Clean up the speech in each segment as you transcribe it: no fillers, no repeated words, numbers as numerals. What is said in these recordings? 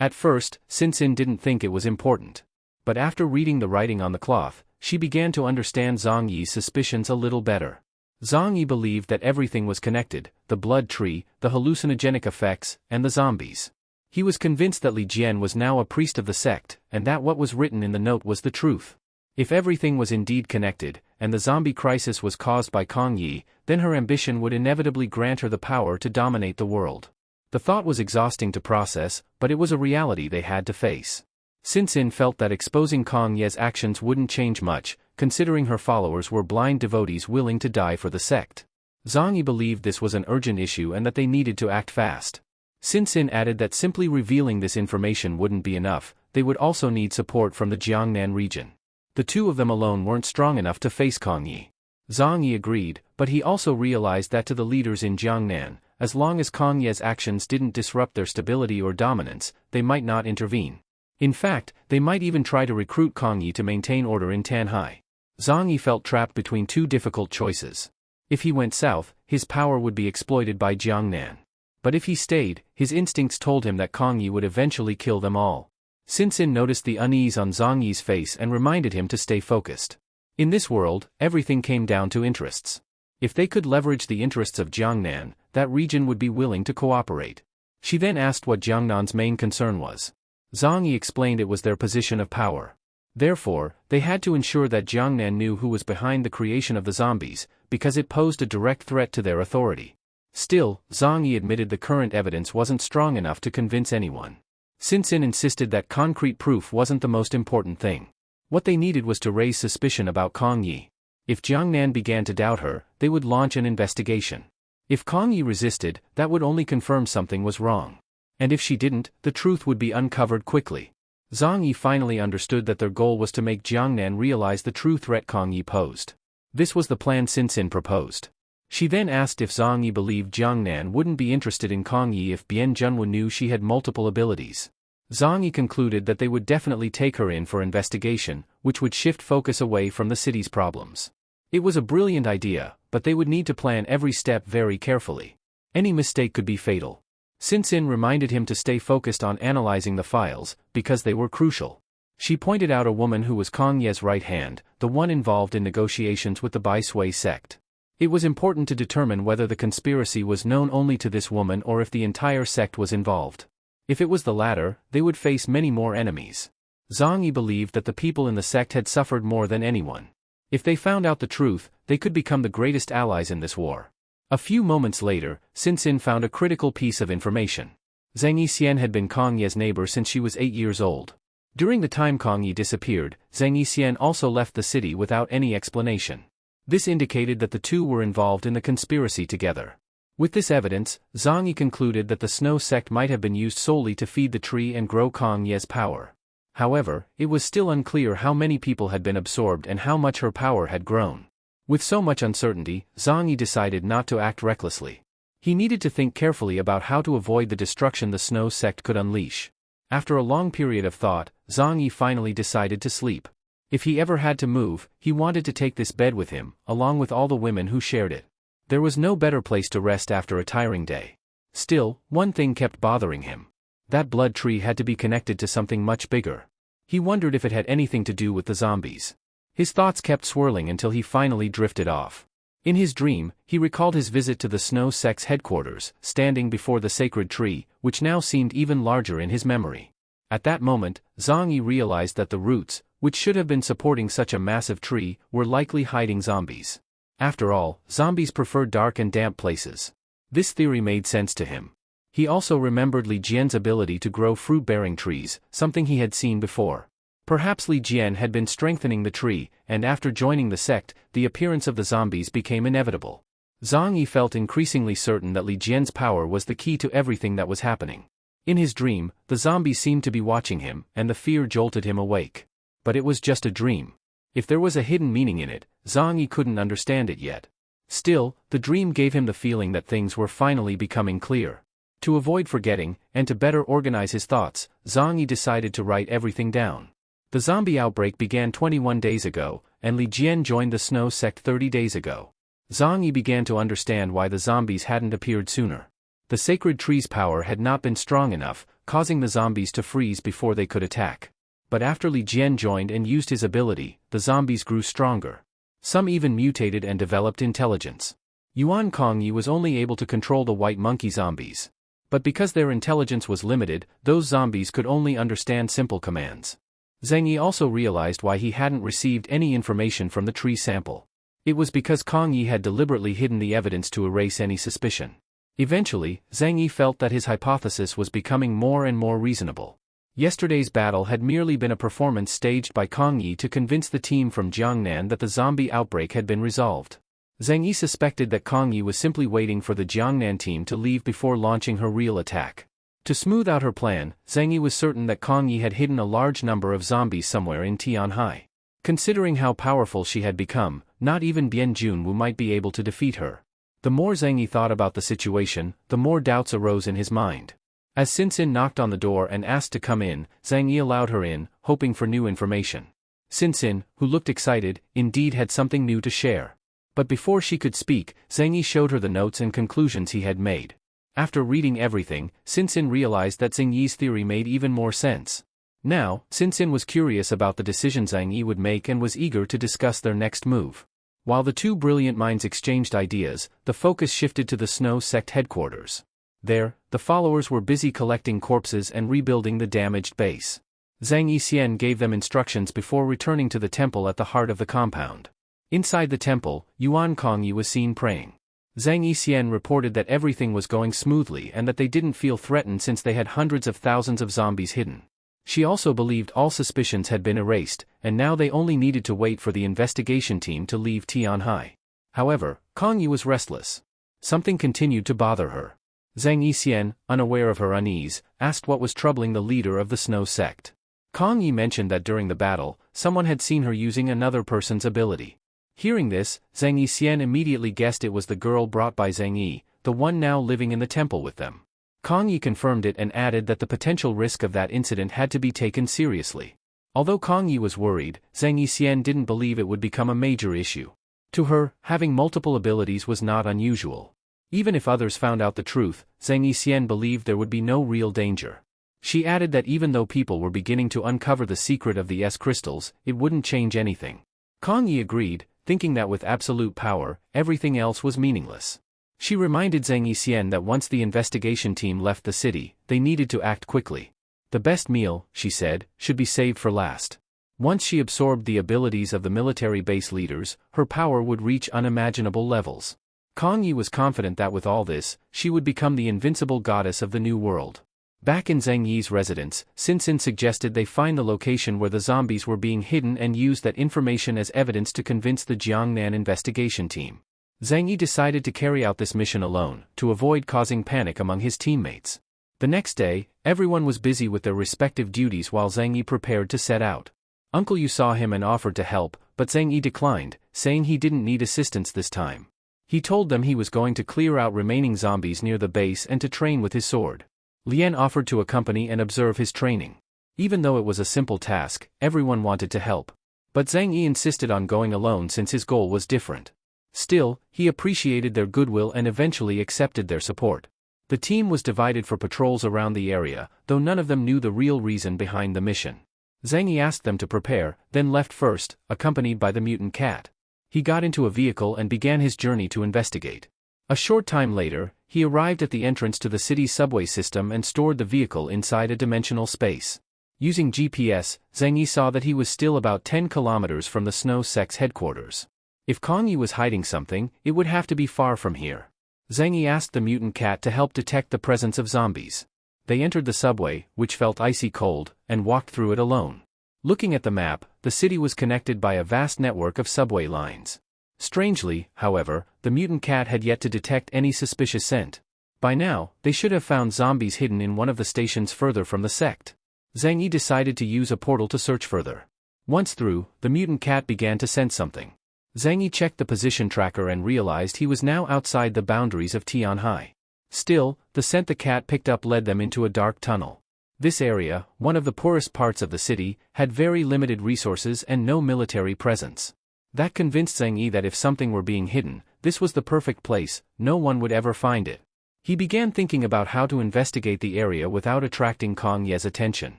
At first, Sin didn't think it was important. But after reading the writing on the cloth, she began to understand Zhang Yi's suspicions a little better. Zhang Yi believed that everything was connected: the blood tree, the hallucinogenic effects, and the zombies. He was convinced that Li Jian was now a priest of the sect, and that what was written in the note was the truth. If everything was indeed connected, and the zombie crisis was caused by Kong Yi, then her ambition would inevitably grant her the power to dominate the world. The thought was exhausting to process, but it was a reality they had to face. Sin felt that exposing Kong Ye's actions wouldn't change much, considering her followers were blind devotees willing to die for the sect. Zhang Yi believed this was an urgent issue and that they needed to act fast. Sin added that simply revealing this information wouldn't be enough, they would also need support from the Jiangnan region. The two of them alone weren't strong enough to face Kong Yi. Zhang Yi agreed, but he also realized that to the leaders in Jiangnan, as long as Kong Ye's actions didn't disrupt their stability or dominance, they might not intervene. In fact, they might even try to recruit Kong Yi to maintain order in Tanhai. Zhang Yi felt trapped between two difficult choices. If he went south, his power would be exploited by Jiangnan. But if he stayed, his instincts told him that Kong Yi would eventually kill them all. Sin noticed the unease on Zhang Yi's face and reminded him to stay focused. In this world, everything came down to interests. If they could leverage the interests of Jiangnan, that region would be willing to cooperate. She then asked what Jiangnan's main concern was. Zhang Yi explained it was their position of power. Therefore, they had to ensure that Jiangnan knew who was behind the creation of the zombies, because it posed a direct threat to their authority. Still, Zhang Yi admitted the current evidence wasn't strong enough to convince anyone. Sin insisted that concrete proof wasn't the most important thing. What they needed was to raise suspicion about Kong Yi. If Jiangnan began to doubt her, they would launch an investigation. If Kong Yi resisted, that would only confirm something was wrong. And if she didn't, the truth would be uncovered quickly. Zhang Yi finally understood that their goal was to make Jiangnan realize the true threat Kong Yi posed. This was the plan Sin proposed. She then asked if Zhang Yi believed Jiangnan wouldn't be interested in Kong Yi if Bian Junwu knew she had multiple abilities. Zhang Yi concluded that they would definitely take her in for investigation, which would shift focus away from the city's problems. It was a brilliant idea, but they would need to plan every step very carefully. Any mistake could be fatal. Sin reminded him to stay focused on analyzing the files, because they were crucial. She pointed out a woman who was Kong Ye's right hand, the one involved in negotiations with the Bai Sui sect. It was important to determine whether the conspiracy was known only to this woman or if the entire sect was involved. If it was the latter, they would face many more enemies. Zhang Yi believed that the people in the sect had suffered more than anyone. If they found out the truth, they could become the greatest allies in this war. A few moments later, Sin found a critical piece of information. Zhang Yi had been Kong Ye's neighbor since she was 8 years old. During the time Kong Yi disappeared, Zhang Yi also left the city without any explanation. This indicated that the two were involved in the conspiracy together. With this evidence, Zhang Yi concluded that the Snow sect might have been used solely to feed the tree and grow Kong Ye's power. However, it was still unclear how many people had been absorbed and how much her power had grown. With so much uncertainty, Zhang Yi decided not to act recklessly. He needed to think carefully about how to avoid the destruction the Snow sect could unleash. After a long period of thought, Zhang Yi finally decided to sleep. If he ever had to move, he wanted to take this bed with him, along with all the women who shared it. There was no better place to rest after a tiring day. Still, one thing kept bothering him. That blood tree had to be connected to something much bigger. He wondered if it had anything to do with the zombies. His thoughts kept swirling until he finally drifted off. In his dream, he recalled his visit to the Snow sect's headquarters, standing before the sacred tree, which now seemed even larger in his memory. At that moment, Zhang Yi realized that the roots, which should have been supporting such a massive tree, were likely hiding zombies. After all, zombies prefer dark and damp places. This theory made sense to him. He also remembered Li Jian's ability to grow fruit-bearing trees, something he had seen before. Perhaps Li Jian had been strengthening the tree, and after joining the sect, the appearance of the zombies became inevitable. Zhang Yi felt increasingly certain that Li Jian's power was the key to everything that was happening. In his dream, the zombies seemed to be watching him, and the fear jolted him awake. But it was just a dream. If there was a hidden meaning in it, Zhang Yi couldn't understand it yet. Still, the dream gave him the feeling that things were finally becoming clear. To avoid forgetting, and to better organize his thoughts, Zhang Yi decided to write everything down. The zombie outbreak began 21 days ago, and Li Jian joined the Snow sect 30 days ago. Zhang Yi began to understand why the zombies hadn't appeared sooner. The sacred tree's power had not been strong enough, causing the zombies to freeze before they could attack. But after Li Jian joined and used his ability, the zombies grew stronger. Some even mutated and developed intelligence. Yuan Kongyi was only able to control the white monkey zombies. But because their intelligence was limited, those zombies could only understand simple commands. Zhang Yi also realized why he hadn't received any information from the tree sample. It was because Kongyi had deliberately hidden the evidence to erase any suspicion. Eventually, Zhang Yi felt that his hypothesis was becoming more and more reasonable. Yesterday's battle had merely been a performance staged by Kongyi to convince the team from Jiangnan that the zombie outbreak had been resolved. Zhang Yi suspected that Kongyi was simply waiting for the Jiangnan team to leave before launching her real attack. To smooth out her plan, Zhang Yi was certain that Kongyi had hidden a large number of zombies somewhere in Tianhai. Considering how powerful she had become, not even Bian Junwu might be able to defeat her. The more Zhang Yi thought about the situation, the more doubts arose in his mind. As Sinsin knocked on the door and asked to come in, Zhang Yi allowed her in, hoping for new information. Sinsin, who looked excited, indeed had something new to share. But before she could speak, Zhang Yi showed her the notes and conclusions he had made. After reading everything, Sinsin realized that Zhang Yi's theory made even more sense. Now, Sinsin was curious about the decision Zhang Yi would make and was eager to discuss their next move. While the two brilliant minds exchanged ideas, the focus shifted to the Snow Sect headquarters. There, the followers were busy collecting corpses and rebuilding the damaged base. Zhang Yixian gave them instructions before returning to the temple at the heart of the compound. Inside the temple, Yuan Kongyi was seen praying. Zhang Yixian reported that everything was going smoothly and that they didn't feel threatened since they had hundreds of thousands of zombies hidden. She also believed all suspicions had been erased, and now they only needed to wait for the investigation team to leave Tianhai. However, Kongyi was restless. Something continued to bother her. Zhang Yixian, unaware of her unease, asked what was troubling the leader of the Snow Sect. Kongyi mentioned that during the battle, someone had seen her using another person's ability. Hearing this, Zhang Yixian immediately guessed it was the girl brought by Zhang Yi, the one now living in the temple with them. Kongyi confirmed it and added that the potential risk of that incident had to be taken seriously. Although Kongyi was worried, Zhang Yixian didn't believe it would become a major issue. To her, having multiple abilities was not unusual. Even if others found out the truth, Zhang Yixian believed there would be no real danger. She added that even though people were beginning to uncover the secret of the S crystals, it wouldn't change anything. Kongyi agreed, thinking that with absolute power, everything else was meaningless. She reminded Zhang Yixian that once the investigation team left the city, they needed to act quickly. The best meal, she said, should be saved for last. Once she absorbed the abilities of the military base leaders, her power would reach unimaginable levels. Kongyi was confident that with all this, she would become the invincible goddess of the new world. Back in Zhang Yi's residence, Sinsin suggested they find the location where the zombies were being hidden and use that information as evidence to convince the Jiangnan investigation team. Zhang Yi decided to carry out this mission alone, to avoid causing panic among his teammates. The next day, everyone was busy with their respective duties while Zhang Yi prepared to set out. Uncle Yu saw him and offered to help, but Zhang Yi declined, saying he didn't need assistance this time. He told them he was going to clear out remaining zombies near the base and to train with his sword. Lian offered to accompany and observe his training. Even though it was a simple task, everyone wanted to help. But Zhang Yi insisted on going alone since his goal was different. Still, he appreciated their goodwill and eventually accepted their support. The team was divided for patrols around the area, though none of them knew the real reason behind the mission. Zhang Yi asked them to prepare, then left first, accompanied by the mutant cat. He got into a vehicle and began his journey to investigate. A short time later, he arrived at the entrance to the city's subway system and stored the vehicle inside a dimensional space. Using GPS, Zhang Yi saw that he was still about 10 kilometers from the Snow Sect's headquarters. If Kongyi was hiding something, it would have to be far from here. Zhang Yi asked the mutant cat to help detect the presence of zombies. They entered the subway, which felt icy cold, and walked through it alone. Looking at the map, the city was connected by a vast network of subway lines. Strangely, however, the mutant cat had yet to detect any suspicious scent. By now, they should have found zombies hidden in one of the stations further from the sect. Zhang Yi decided to use a portal to search further. Once through, the mutant cat began to sense something. Zhang Yi checked the position tracker and realized he was now outside the boundaries of Tianhai. Still, the scent the cat picked up led them into a dark tunnel. This area, one of the poorest parts of the city, had very limited resources and no military presence. That convinced Zhang Yi that if something were being hidden, this was the perfect place, no one would ever find it. He began thinking about how to investigate the area without attracting Kang Ye's attention.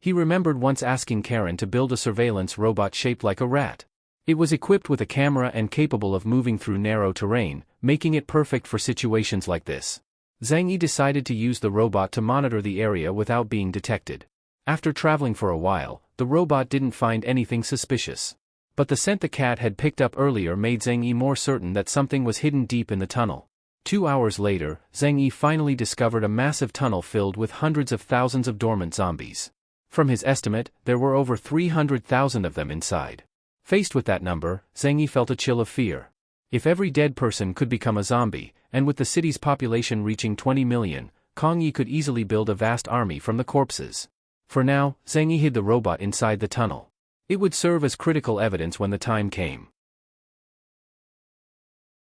He remembered once asking Karen to build a surveillance robot shaped like a rat. It was equipped with a camera and capable of moving through narrow terrain, making it perfect for situations like this. Zhang Yi decided to use the robot to monitor the area without being detected. After traveling for a while, the robot didn't find anything suspicious. But the scent the cat had picked up earlier made Zhang Yi more certain that something was hidden deep in the tunnel. 2 hours later, Zhang Yi finally discovered a massive tunnel filled with hundreds of thousands of dormant zombies. From his estimate, there were over 300,000 of them inside. Faced with that number, Zhang Yi felt a chill of fear. If every dead person could become a zombie, and with the city's population reaching 20 million, Kang Yi could easily build a vast army from the corpses. For now, Zhang Yi hid the robot inside the tunnel. It would serve as critical evidence when the time came.